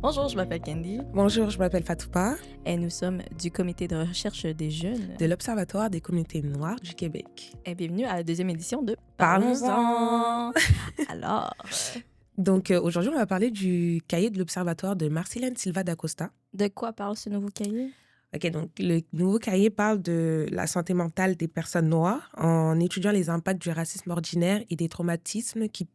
Bonjour, je m'appelle Candy Bonjour, je m'appelle Fatoupa et nous sommes du comité de recherche des jeunes. de l'Observatoire des communautés noires du Québec. Et bienvenue à la deuxième édition de Parlons-en! Parlons-en. Alors, Donc aujourd'hui, on va parler du cahier de l'Observatoire de Marceliane Silva d'Acosta. de quoi parle ce nouveau cahier? Ok, donc le nouveau cahier parle de la santé mentale des personnes noires en étudiant les impacts du racisme ordinaire et des traumatismes qu'il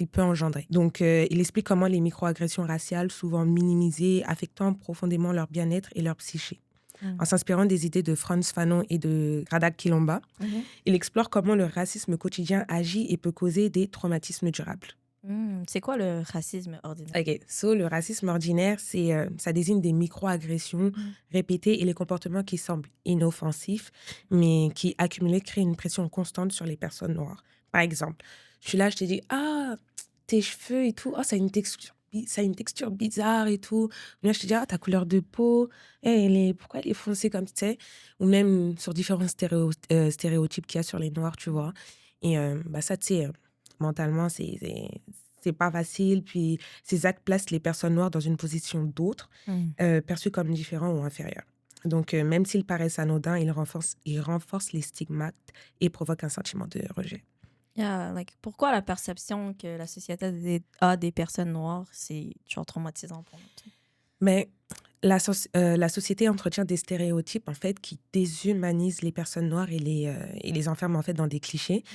peut engendrer. Donc, il explique comment les microagressions raciales, souvent minimisées, affectant profondément leur bien-être et leur psyché. En s'inspirant des idées de Frantz Fanon et de Grada Kilomba, il explore comment le racisme quotidien agit et peut causer des traumatismes durables. C'est quoi le racisme ordinaire? Ok, le racisme ordinaire, ça désigne des micro-agressions répétées et les comportements qui semblent inoffensifs, mais qui, accumulés, créent une pression constante sur les personnes noires. Par exemple, je suis là, je te dis, ah, tes cheveux et tout, oh, ça a une texture bizarre et tout. Ou bien je te dis, ah, ta couleur de peau, pourquoi elle est foncée comme tu sais? Ou même sur différents stéréotypes qu'il y a sur les noirs, tu vois. Et ça, tu sais, mentalement, c'est pas facile. Puis ces actes placent les personnes noires dans une position d'autres, perçues comme différents ou inférieurs. Donc, même s'ils paraissent anodins, ils renforcent les stigmates et provoquent un sentiment de rejet. Yeah, pourquoi la perception que la société a des personnes noires, c'est genre traumatisant pour nous? Mais la société entretient des stéréotypes, en fait, qui déshumanisent les personnes noires et les enferment, en fait, dans des clichés.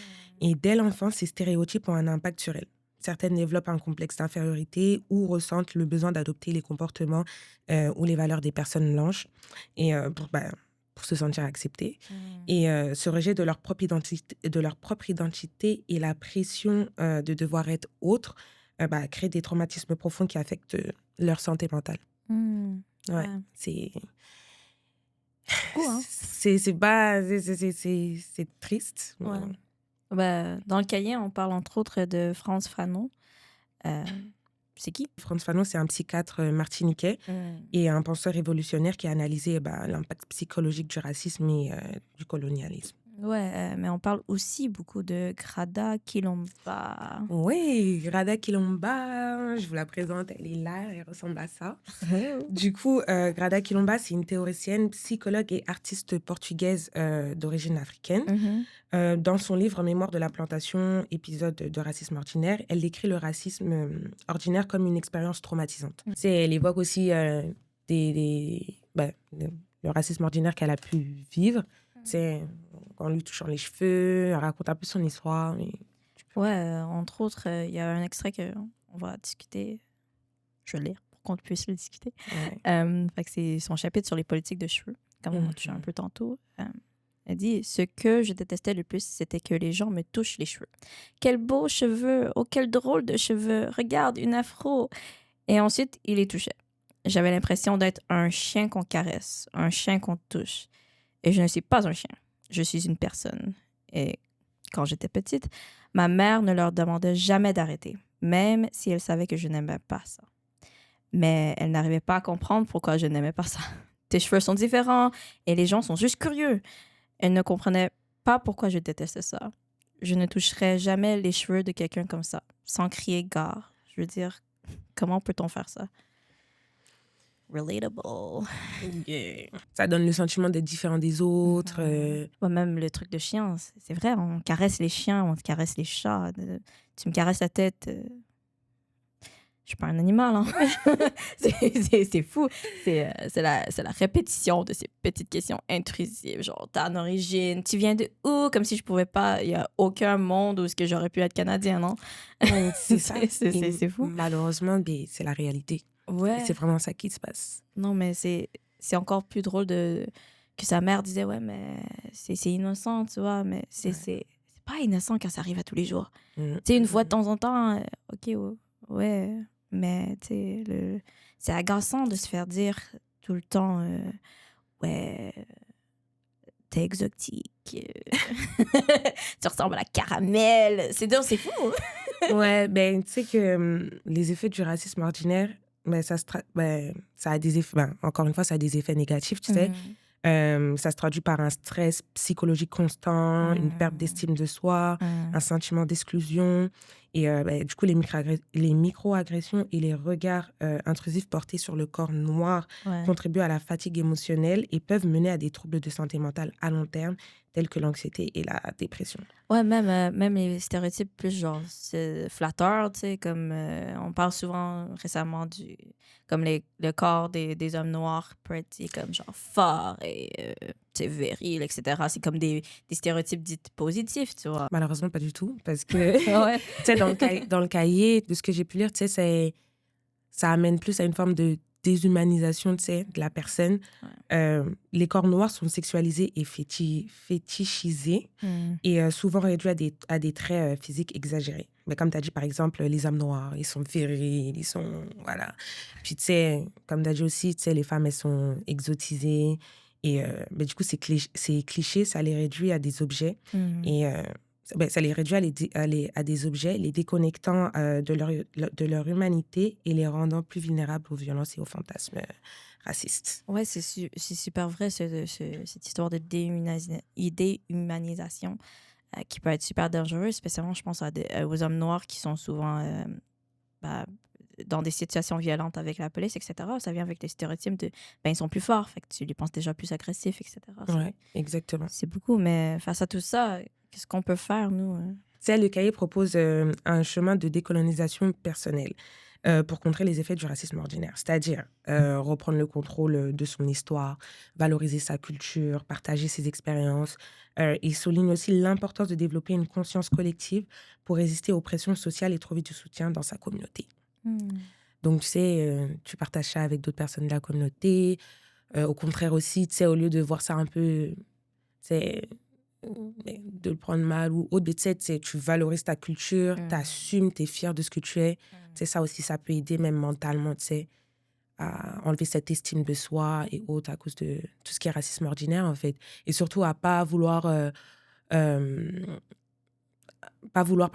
Et dès l'enfance, ces stéréotypes ont un impact sur elles. Certaines développent un complexe d'infériorité ou ressentent le besoin d'adopter les comportements ou les valeurs des personnes blanches et pour se sentir acceptées. Et ce rejet de leur propre identité et la pression de devoir être autre crée des traumatismes profonds qui affectent leur santé mentale. Ouais, Ouais. c'est Cool, hein? c'est triste. Ouais. Dans le cahier, on parle entre autres de Frantz Fanon. C'est qui? Frantz Fanon, c'est un psychiatre martiniquais et un penseur révolutionnaire qui a analysé l'impact psychologique du racisme et du colonialisme. Ouais, mais on parle aussi beaucoup de Grada Kilomba. Oui, Grada Kilomba, je vous la présente, elle est là, elle ressemble à ça. Du coup, Grada Kilomba, c'est une théoricienne, psychologue et artiste portugaise d'origine africaine. Dans son livre Mémoire de la plantation, épisode de racisme ordinaire, elle décrit le racisme ordinaire comme une expérience traumatisante. Elle évoque aussi le racisme ordinaire qu'elle a pu vivre. En lui touchant les cheveux, elle raconte un peu son histoire. Ouais, entre autres, il y a un extrait qu'on va discuter. Je vais le lire pour qu'on puisse le discuter. Ouais. Fait que c'est son chapitre sur les politiques de cheveux, comme on a touché un peu tantôt. Elle dit « Ce que je détestais le plus, c'était que les gens me touchent les cheveux. Quels beaux cheveux! Oh, quel drôle de cheveux! Regarde, une afro! » Et ensuite, il les touchait. J'avais l'impression d'être un chien qu'on caresse, un chien qu'on touche. Et je ne suis pas un chien. Je suis une personne. Et quand j'étais petite, ma mère ne leur demandait jamais d'arrêter, même si elle savait que je n'aimais pas ça. Mais elle n'arrivait pas à comprendre pourquoi je n'aimais pas ça. Tes cheveux sont différents et les gens sont juste curieux. Elle ne comprenait pas pourquoi je détestais ça. Je ne toucherais jamais les cheveux de quelqu'un comme ça, sans crier gare. Je veux dire, comment peut-on faire ça? Relatable. Yeah. Ça donne le sentiment d'être différent des autres. Même le truc de chien, c'est vrai, on caresse les chiens, on caresse les chats. Tu me caresses la tête. Je suis pas un animal, hein. C'est fou. C'est la répétition de ces petites questions intrusives. Genre, t'as une origine, tu viens de où? Comme si je pouvais pas. Il y a aucun monde où est-ce que j'aurais pu être canadien, non? Ouais, c'est ça. C'est fou. Malheureusement, c'est la réalité. Ouais. C'est vraiment ça qui se passe. Non, mais c'est encore plus drôle que sa mère disait, ouais, mais c'est innocent, tu vois, mais c'est pas innocent quand ça arrive à tous les jours. Tu sais, une fois de temps en temps, ok, ouais, mais tu sais, c'est agaçant de se faire dire tout le temps, ouais, t'es exotique, tu ressembles à la caramel. C'est fou. Ouais, tu sais que les effets du racisme ordinaire, ça a des effets, encore une fois, ça a des effets négatifs, tu sais. Ça se traduit par un stress psychologique constant, une perte d'estime de soi, un sentiment d'exclusion. Et du coup, les micro-agressions et les regards intrusifs portés sur le corps noir Ouais. contribuent à la fatigue émotionnelle et peuvent mener à des troubles de santé mentale à long terme, tels que l'anxiété et la dépression. Ouais, même les stéréotypes plus genre c'est flatteurs, tu sais, comme on parle souvent récemment comme le corps des hommes noirs peut être tu sais, comme genre fort et tu sais, viril, etc. C'est comme des stéréotypes dits positifs, tu vois. Malheureusement, pas du tout, parce que, Ouais. tu sais, dans le cahier, de ce que j'ai pu lire, tu sais, ça amène plus à une forme de déshumanisation, tu sais, de la personne. Les corps noirs sont sexualisés et fétichisés Hmm. et souvent réduits à des traits physiques exagérés. Mais comme tu as dit, par exemple, les hommes noirs, ils sont virils, ils sont... Voilà. Puis, tu sais, comme tu as dit aussi, tu sais, les femmes, elles sont exotisées. Et mais du coup, ces clichés, ça les réduit à des objets. Hmm. Et ça les réduit à des objets, les déconnectant de leur humanité et les rendant plus vulnérables aux violences et aux fantasmes racistes. Ouais, c'est super vrai, cette histoire de déhumanisation qui peut être super dangereuse, spécialement, je pense, aux hommes noirs qui sont souvent bah, dans des situations violentes avec la police, etc. Ça vient avec les stéréotypes de, ben, ils sont plus forts, fait que tu les penses déjà plus agressifs, etc. Ouais, exactement. C'est beaucoup, mais face à tout ça, qu'est-ce qu'on peut faire, nous? Tu sais, le cahier propose un chemin de décolonisation personnelle pour contrer les effets du racisme ordinaire, c'est-à-dire reprendre le contrôle de son histoire, valoriser sa culture, partager ses expériences. Il souligne aussi l'importance de développer une conscience collective pour résister aux pressions sociales et trouver du soutien dans sa communauté. Donc, tu sais, tu partages ça avec d'autres personnes de la communauté. Au contraire aussi, tu sais, au lieu de voir ça un peu, tu sais, de le prendre mal ou autre, mais tu sais, tu valorises ta culture, tu assumes, tu es fier de ce que tu es. Tu sais, ça aussi, ça peut aider même mentalement, tu sais, à enlever cette estime de soi et autres à cause de tout ce qui est racisme ordinaire, en fait. Et surtout à pas vouloir, par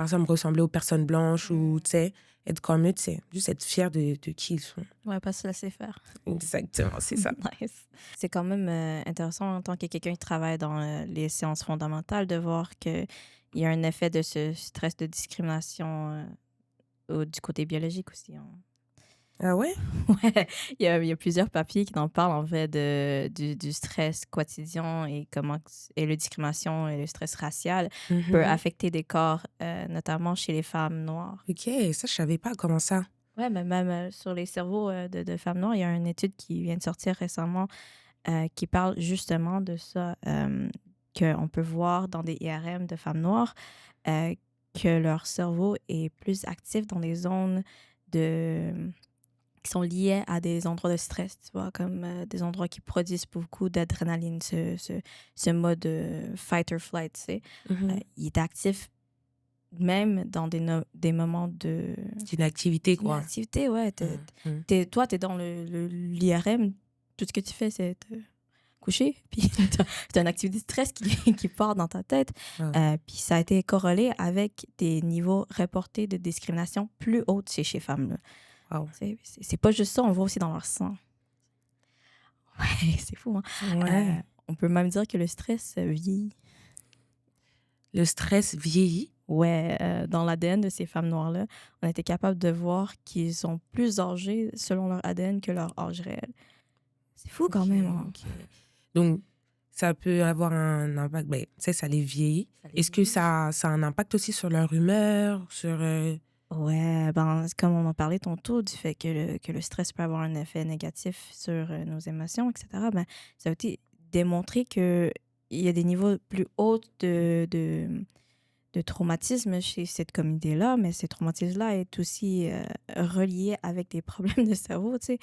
exemple, ressembler aux personnes blanches ou, tu sais, être comme eux, tu sais, juste être fier de qui ils sont. Ouais, pas se laisser faire. Exactement, c'est ça. Nice. C'est quand même intéressant en tant que quelqu'un qui travaille dans les sciences fondamentales de voir qu'il y a un effet de ce stress de discrimination du côté biologique aussi. Ah ouais? Ouais, il y a plusieurs papiers qui en parlent en fait du stress quotidien et et la discrimination et le stress racial peut affecter des corps, notamment chez les femmes noires. Ok, ça, je savais pas comment ça. Ouais, mais même sur les cerveaux de femmes noires, il y a une étude qui vient de sortir récemment qui parle justement de ça, qu'on peut voir dans des IRM de femmes noires, que leur cerveau est plus actif dans des zones qui sont liées à des endroits de stress, tu vois, comme des endroits qui produisent beaucoup d'adrénaline, ce mode fight or flight, tu sais. Il est actif même dans des moments D'inactivité, quoi. d'inactivité, ouais. Toi, t'es dans l'IRM, tout ce que tu fais, c'est te coucher, puis t'as une activité de stress qui part dans ta tête. Puis ça a été corrélé avec des niveaux reportés de discrimination plus hauts chez ces femmes-là. Wow. C'est pas juste ça, on voit aussi dans leur sang. Ouais, c'est fou, hein? Ouais. On peut même dire que le stress vieillit. Le stress vieillit? Ouais, dans l'ADN de ces femmes noires-là, on a été capable de voir qu'ils sont plus âgés selon leur ADN que leur âge réel. C'est fou quand même. Hein? Ok. Donc, ça peut avoir un impact. Ben, tu sais, ça les vieillit. Est-ce que ça a un impact aussi sur leur humeur, sur... Ouais, ben, comme on en parlait tantôt, du fait que le stress peut avoir un effet négatif sur nos émotions, etc., ben, ça a été démontré qu'il y a des niveaux plus hauts de traumatisme chez cette communauté-là, mais ces traumatismes-là est aussi relié avec des problèmes de cerveau, tu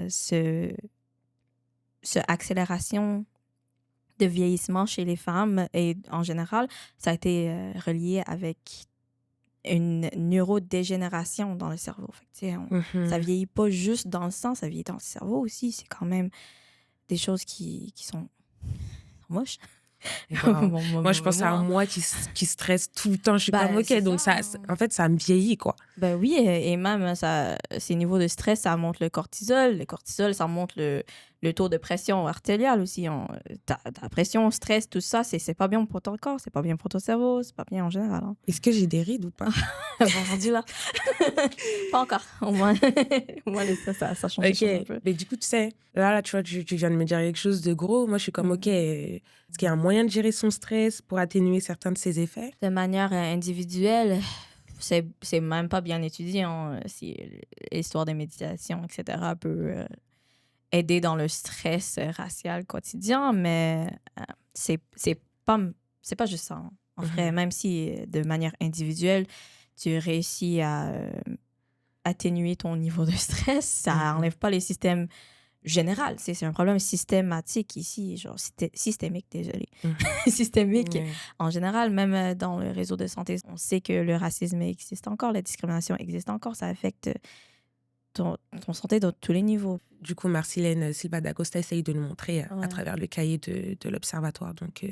sais. Ce accélération de vieillissement chez les femmes et en général, ça a été relié avec une neurodégénération dans le cerveau. Fait que, tu sais, ça vieillit pas juste dans le sang, ça vieillit dans le cerveau aussi. C'est quand même des choses qui sont moches. Wow. Moi, je pense à moi qui stresse tout le temps. Je suis comme, OK, donc ça, en fait, ça me vieillit, quoi. Ben oui, et même ces niveaux de stress, ça monte le cortisol. Le cortisol, ça monte le taux de pression artérielle aussi. Ta pression, stress, tout ça, c'est pas bien pour ton corps, c'est pas bien pour ton cerveau, c'est pas bien en général. Hein. Est-ce que j'ai des rides ou pas? Bon, rendu là. Pas encore. Au moins, ça change les choses un peu. Mais du coup, tu sais, là tu vois, tu viens de me dire quelque chose de gros. Moi, je suis comme, OK, est-ce qu'il y a un moyen de gérer son stress pour atténuer certains de ses effets? De manière individuelle, c'est même pas bien étudié. Hein, si l'histoire des méditations, etc., peut aider dans le stress racial quotidien, mais c'est pas juste ça. Hein. En vrai, même si de manière individuelle, tu réussis à atténuer ton niveau de stress, ça enlève pas les systèmes généraux. C'est un problème systématique ici, genre systémique, désolé. Systémique en général, même dans le réseau de santé. On sait que le racisme existe encore, la discrimination existe encore, ça affecte ton santé dans tous les niveaux. Du coup, Marcilène Silva d'Acosta essaye de nous montrer à travers le cahier de l'Observatoire. Donc,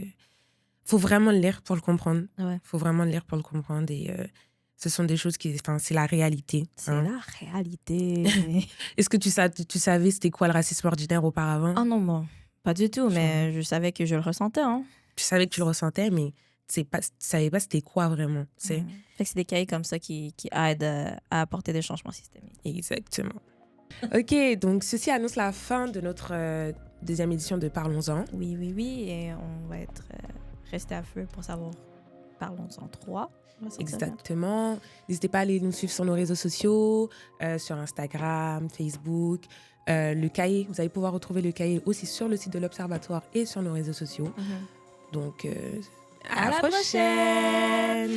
faut vraiment le lire pour le comprendre. Faut vraiment le lire pour le comprendre. Et ce sont des choses c'est la réalité. C'est la réalité. Est-ce que tu savais c'était quoi le racisme ordinaire auparavant? Ah non, pas du tout. Mais je savais que je le ressentais. Hein. Tu savais que tu le ressentais, mais tu savais pas c'était quoi vraiment. Fait que c'est des cahiers comme ça qui aident à apporter des changements systémiques. Exactement. OK, donc ceci annonce la fin de notre deuxième édition de Parlons-en. Oui. Et on va être resté à feu pour savoir Parlons-en 3. Exactement. N'hésitez pas à aller nous suivre sur nos réseaux sociaux, sur Instagram, Facebook. Le cahier, vous allez pouvoir retrouver le cahier aussi sur le site de l'Observatoire et sur nos réseaux sociaux. Donc, à la prochaine.